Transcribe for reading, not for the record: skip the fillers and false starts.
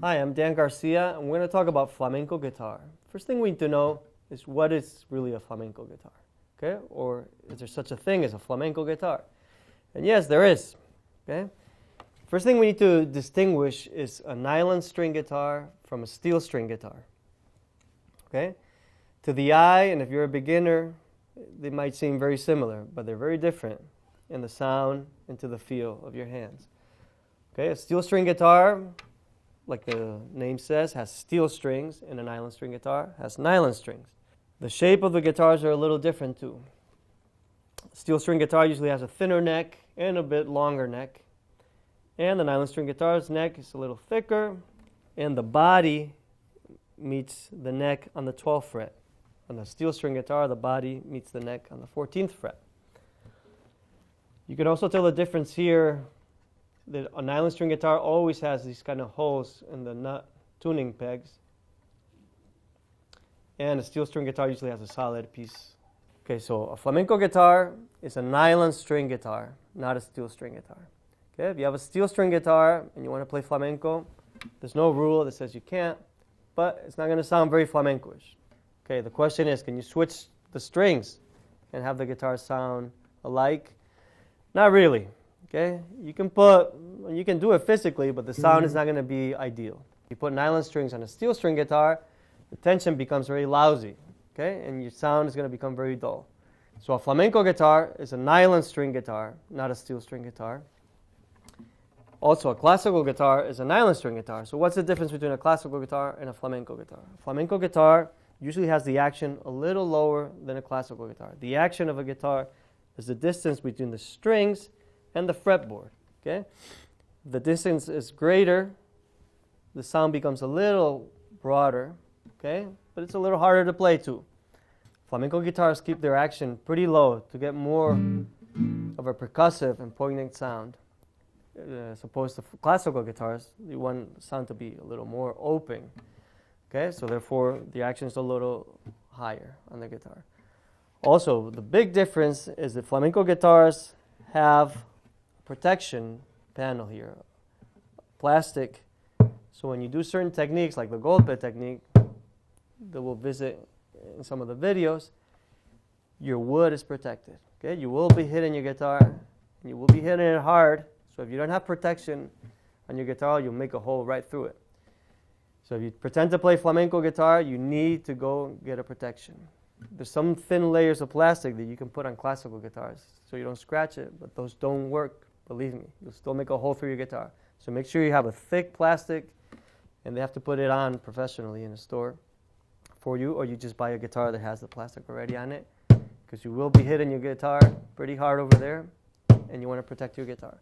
Hi, I'm Dan Garcia, and we're going to talk about flamenco guitar. First thing we need to know is what is really a flamenco guitar, okay? Or is there such a thing as a flamenco guitar? And yes, there is, okay? First thing we need to distinguish is a nylon string guitar from a steel string guitar, okay? To the eye, and if you're a beginner, they might seem very similar, but they're very different in the sound and to the feel of your hands. Okay, a steel string guitar, like the name says, has steel strings, and a nylon string guitar has nylon strings. The shape of the guitars are a little different too. Steel string guitar usually has a thinner neck and a bit longer neck, and the nylon string guitar's neck is a little thicker, and the body meets the neck on the 12th fret. On the steel string guitar, the body meets the neck on the 14th fret. You can also tell the difference here that a nylon string guitar always has these kind of holes in the nut tuning pegs, and a steel string guitar usually has a solid piece. Okay, so a flamenco guitar is a nylon string guitar, not a steel string guitar. Okay, if you have a steel string guitar and you want to play flamenco, there's no rule that says you can't, but it's not going to sound very flamenco-ish. Okay, the question is, can you switch the strings and have the guitar sound alike? Not really. Okay, you can do it physically, but the sound is not going to be ideal. You put nylon strings on a steel string guitar, the tension becomes very lousy, okay, and your sound is going to become very dull. So a flamenco guitar is a nylon string guitar, not a steel string guitar. Also, a classical guitar is a nylon string guitar. So what's the difference between a classical guitar and a flamenco guitar? A flamenco guitar usually has the action a little lower than a classical guitar. The action of a guitar is the distance between the strings and the fretboard. Okay, the distance is greater, the sound becomes a little broader, okay, but it's a little harder to play too. Flamenco guitars keep their action pretty low to get more of a percussive and poignant sound, as opposed to classical guitars. You want the sound to be a little more open. Okay, so therefore the action is a little higher on the guitar. Also, the big difference is that flamenco guitars have protection panel here, plastic. So when you do certain techniques like the golpe technique that we'll visit in some of the videos, your wood is protected. Okay, you will be hitting your guitar, and you will be hitting it hard. So if you don't have protection on your guitar, you'll make a hole right through it. So if you pretend to play flamenco guitar, you need to go get a protection. There's some thin layers of plastic that you can put on classical guitars so you don't scratch it, but those don't work. Believe me, you'll still make a hole through your guitar. So make sure you have a thick plastic, and they have to put it on professionally in a store for you, or you just buy a guitar that has the plastic already on it, because you will be hitting your guitar pretty hard over there, and you want to protect your guitar.